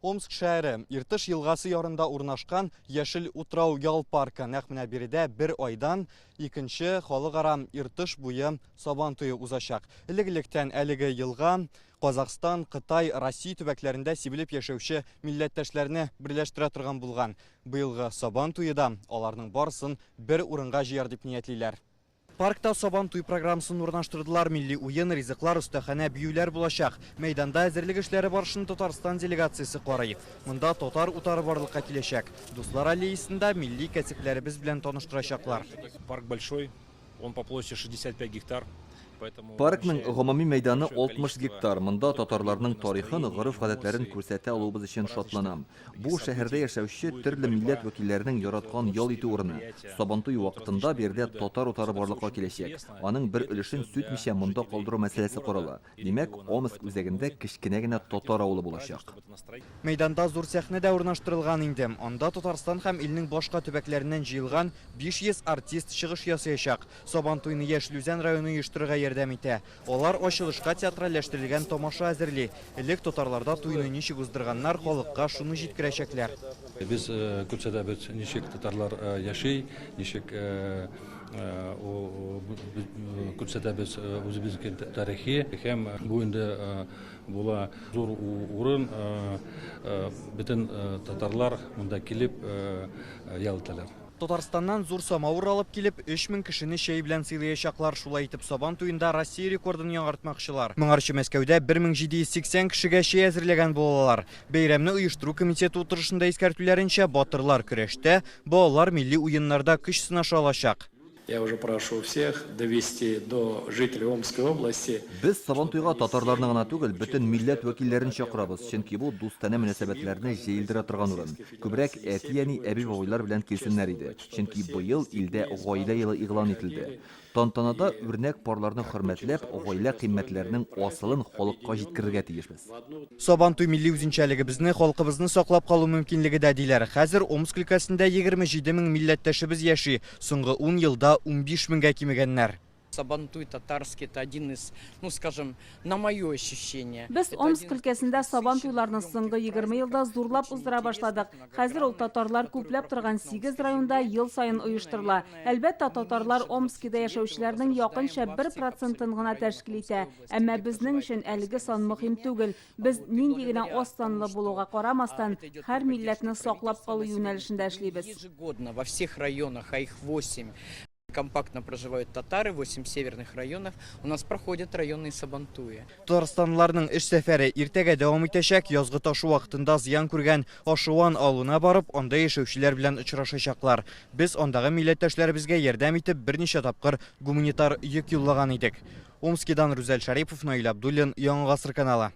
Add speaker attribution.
Speaker 1: Омск шәһәре Иртыш елгасы ярында урнашкан Яшел Утрау ял паркы нәкъ менә биредә бер айдан икенче халыкара Иртыш буе Сабантуе узачак. Элек-электән әлеге елга Казакстан, Кытай, Россия төбәкләрендә сибелеп яшәүче милләттәшләрне берләштерә торган булган. Быелгы Сабантуеда аларның барысын бер урынга җыяр дип ниятлиләр. Паркта Сабантуй программасын урнаштырдылар. Милли уен, ризыклар, остахана, биюләр булачак. Мәйданда әзерлек эшләре барышын Татарстан делегациясе карый. Монда татар утары барлыкка киләчәк. Дуслар аллеясында милли кәсепләребез белән таныштырачаклар.
Speaker 2: Парк большой, он по площади 65 гектар.
Speaker 3: Паркның гомуми мәйданы 60 гектар. Монда татарларның тарихын, гореф-гадәтләрен күрсәтә алуыбыз өчен шатланам. Бу шәһәрдә яшәүче төрле милләт вәкилләренең яраткан ял итү урыны. Сабантуй вакытында бердә татар утары барлыкка киләчәк. Аның бер өлешен сүтмичә монда калдыру мәсьәләсе карала. Димәк, Омск үзәгендә кечкенә генә татар авылы булачак.
Speaker 1: Мәйданда зур сәхнә дә урнаштырылган инде. Анда Татарстан һәм илнең башка төбәкләреннән җыелган 500 артист чыгыш ясаячак. Сабантуйны Яшелүзән районы оештырырга ярдәм итә. Алар ачылышка театральләштерелгән тамаша әзерли. Элек татарларда туйны ничек уздырганнар, халыкка шуны җиткерәчәкләр.
Speaker 4: Без күрсәтәбез ничек татарлар яши, ничек күрсәтәбез үзебезнең тарихи һәм бу инде була зур урын, бөтен татарлар монда килеп ял итәләр.
Speaker 1: Татарстаннан зур самавыр алып килеп 3000 кешене чәй белән сыйлаячаклар. Шулай итеп Сабантуенда Россия рекордын яңартмакчылар. Моңарчы Мәскәүдә 1780 кешегә чәй әзерләгән булалар. Бәйрәмне оештыру комитеты утырышында искәртүләренчә, батырлар көрәштә, балалар милли уеннарда көч сынаша алачак.
Speaker 5: Я уже прошу всех довести до жителей Омской области.
Speaker 3: Без Сабантуйга татарларны гына түгел, бөтен милләт вәкилләрен чакырабыз, чөнки бу дустана мөнәсәбәтләрне җәелдерә торган урын. Күбрәк әти-әни, әби-бабайлар белән килсеннәр иде, чөнки быел илдә гаилә елы игълан ителде. Тантанада үрнәк парларны хөрмәтләп, гаилә кыйммәтләренең асылын халыкка җиткерергә тиешбез.
Speaker 1: Сабантуй милли үзенчәлегебезне, халкыбызны саклап калу мөмкинлеге дә диләр. Хәзер Омск өлкәсендә 27 мең милләттәшебез яши. Соңгы 10 елда 15 меңгә кимегәннәр.
Speaker 6: Сабантуй татарский — это один из, ну скажем, на мое ощущение.
Speaker 7: Без Омск өлкәсендә Сабантуйларны соңгы 20 елда зурлап уздыра башладык. Хәзер ул татарлар күпләп торган 8 районда ел сайын оештырыла. Әлбәттә, татарлар Омскида яшәүчеләрнең якынча 1%-ын гына тәшкил итә. Әмма безнең өчен әлеге сан мөһим түгел. Без нинди генә аз санлы булуга карамастан, һәр милләтне саклап калу юнәлешендә эшлибез.
Speaker 6: Ежегодно во всех районах, а их 8, компактно проживают татары, 8 северных районов. У нас проходят районные Сабантуи.
Speaker 1: Татарстанларның эш сәфәре иртәгә дәвам итәчәк. Язгы ташу вакытында зыян күргән Ашуан авылына барып, анда яшәүчеләр белән очрашачаклар. Без андагы милләттәшләребезгә ярдәм итеп берничә тапкыр гуманитар йөк юллаган идек. Омскидан Рүзәл Шарипов, Наил Абдуллин, Яңа гасыр каналы.